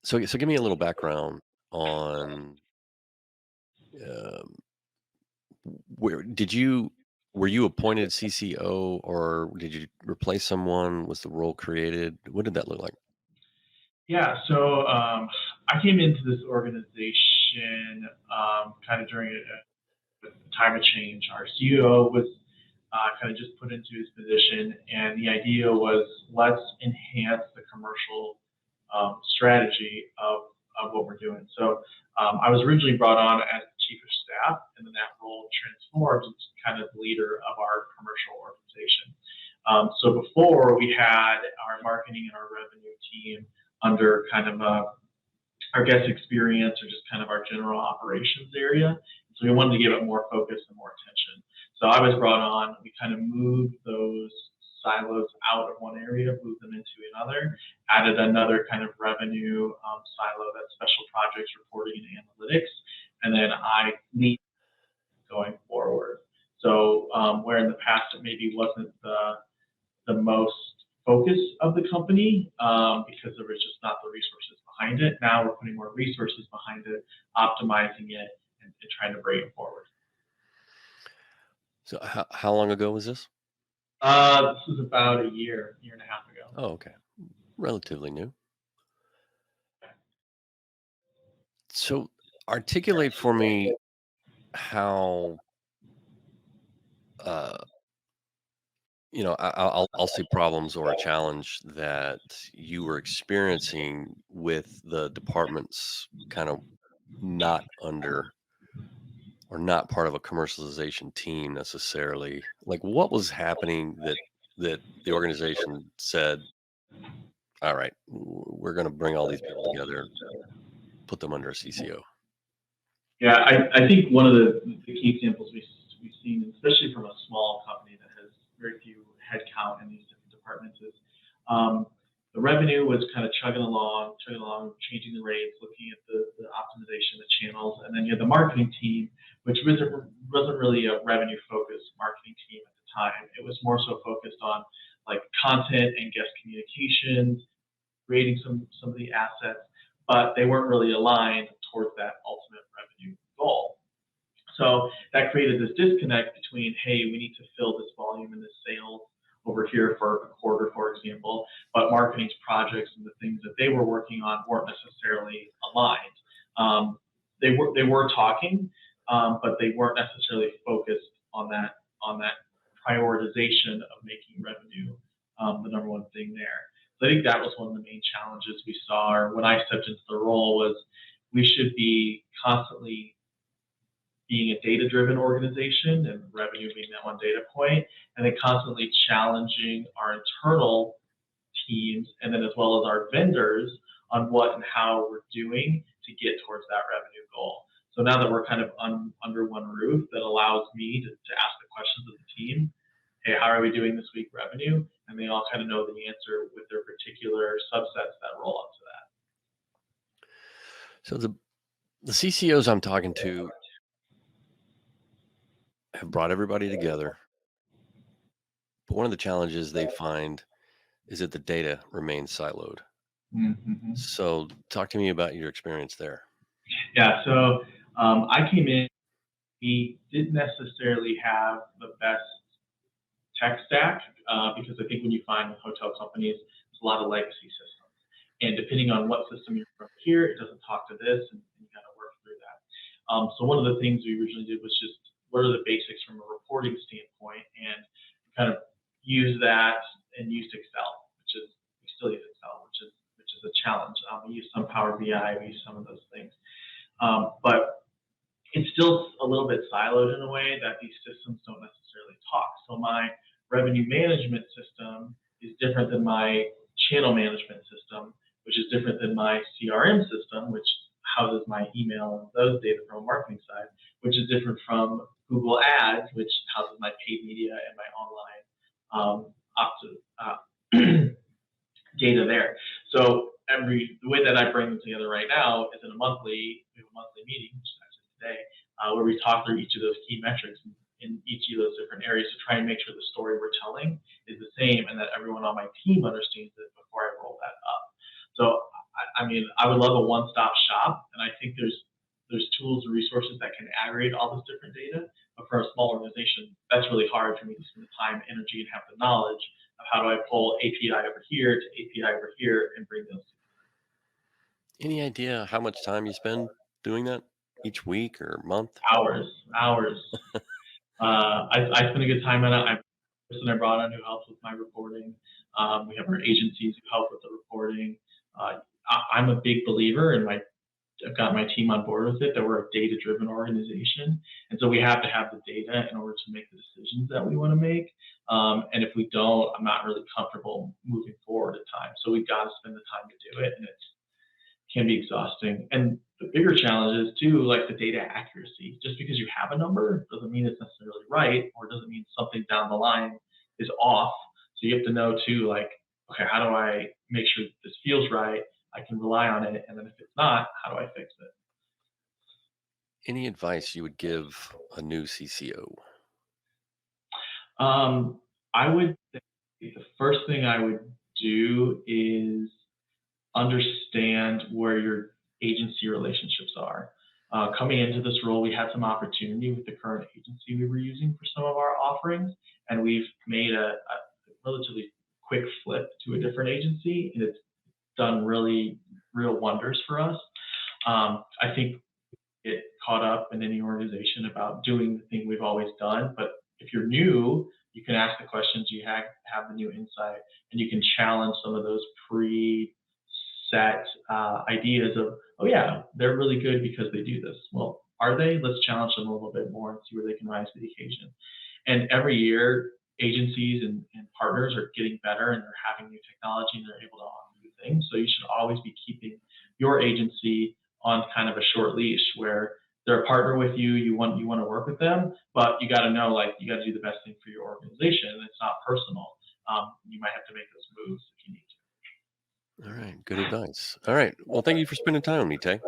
So give me a little background on um, where did you were you appointed CCO or did you replace someone? Was the role created? What did that look like? Yeah, so I came into this organization kind of during a time of change. Our CEO was kind of just put into his position, and the idea was let's enhance the commercial strategy of what we're doing. So I was originally brought on as the chief of staff, and then that role transformed into kind of the leader of our commercial organization. So before we had our marketing and our revenue team under kind of our guest experience or just kind of our general operations area. So we wanted to give it more focus and more attention. So I was brought on, we kind of moved those silos out of one area, moved them into another, added another kind of revenue silo, that's special projects reporting and analytics, and then I lead going forward. So where in the past it maybe wasn't the most focus of the company because there was just not the resources behind it. Now we're putting more resources behind it, optimizing it, and trying to bring it forward. So how long ago was this? This was about a year and a half ago. Oh, okay. Relatively new. So articulate for me how uh I'll say problems or a challenge that you were experiencing with the departments kind of not under or not part of a commercialization team necessarily. Like what was happening that the organization said, "All right, we're going to bring all these people together, put them under a CCO." Yeah, I think one of the key examples we've seen, especially from a small company that has very few headcount in these different departments, is um, the revenue was kind of chugging along, changing the rates, looking at the optimization of channels, and then you had the marketing team, which wasn't really a revenue focused marketing team at the time. It was more so focused on like content and guest communications, creating some of the assets, but they weren't really aligned towards that ultimate revenue goal. So that created this disconnect between, hey, we need to fill this volume and this sales over here for a quarter, for example, but marketing's projects and the things that they were working on weren't necessarily aligned. They were talking, but they weren't necessarily focused on that prioritization of making revenue the number one thing there. So I think that was one of the main challenges we saw, or when I stepped into the role, was we should be constantly being a data-driven organization and revenue being that one data point, and then constantly challenging our internal teams and then as well as our vendors on what and how we're doing to get towards that revenue goal. So now that we're kind of under one roof, that allows me to ask the questions of the team. Hey, how are we doing this week revenue? And they all kind of know the answer with their particular subsets that roll up to that. So the CCOs I'm talking to have brought everybody together, but one of the challenges they find is that the data remains siloed. Mm-hmm. So talk to me about your experience there. Yeah, so I came in, we didn't necessarily have the best tech stack because I think when you find with hotel companies, there's a lot of legacy systems. And depending on what system you're from here, it doesn't talk to this, and you got to work through that. So one of the things we originally did was just what are the basics from a reporting standpoint, and kind of use that and use Excel, which is we still use Excel, which is a challenge. We use some Power BI, we use some of those things, but it's still a little bit siloed in a way that these systems don't necessarily talk. So my revenue management system is different than my channel management system, which is different than my CRM system, which houses my email and those data from a marketing side, which is different from Google Ads, which houses my paid media and my online data there. So the way that I bring them together right now is we have a monthly meeting, which is actually today, where we talk through each of those key metrics in each of those different areas to try and make sure the story we're telling is the same and that everyone on my team understands it before I roll that up. So I mean, I would love a one-stop shop, and I think there's tools and resources that can aggregate all this different data. But for a small organization, that's really hard for me to spend the time, energy, and have the knowledge of how do I pull API over here to API over here and bring those Any idea how much time you spend doing that each week or month? hours, hours. I spend a good time on it. Person I brought on who helps with my reporting. We have our agencies who help with the reporting. I'm a big believer, and I've got my team on board with it, that we're a data-driven organization, and so we have to have the data in order to make the decisions that we want to make. And if we don't, I'm not really comfortable moving forward at times. So we've got to spend the time to do it, and it can be exhausting. And the bigger challenge is too, like the data accuracy. Just because you have a number doesn't mean it's necessarily right, or doesn't mean something down the line is off. So you have to know too, like, okay, how do I make sure that this feels right? I can rely on it, and then if it's not, how do I fix it? Any advice you would give a new CCO? Um, I would say the first thing I would do is understand where your agency relationships are. Coming into this role, we had some opportunity with the current agency we were using for some of our offerings, and we've made a relatively quick flip to a different agency, and it's done really real wonders for us. I think get caught up in any organization about doing the thing we've always done. But if you're new, you can ask the questions, you have the new insight, and you can challenge some of those pre-set ideas of, oh yeah, they're really good because they do this. Well, are they? Let's challenge them a little bit more and see where they can rise to the occasion. And every year, agencies and partners are getting better, and they're having new technology, and they're able to offer new things. So you should always be keeping your agency on kind of a short leash where they're a partner with you, you want to work with them, but you got to know, like, you got to do the best thing for your organization. It's not personal. You might have to make those moves if you need All right. Good advice. All right. Well, thank you for spending time with me, Tay.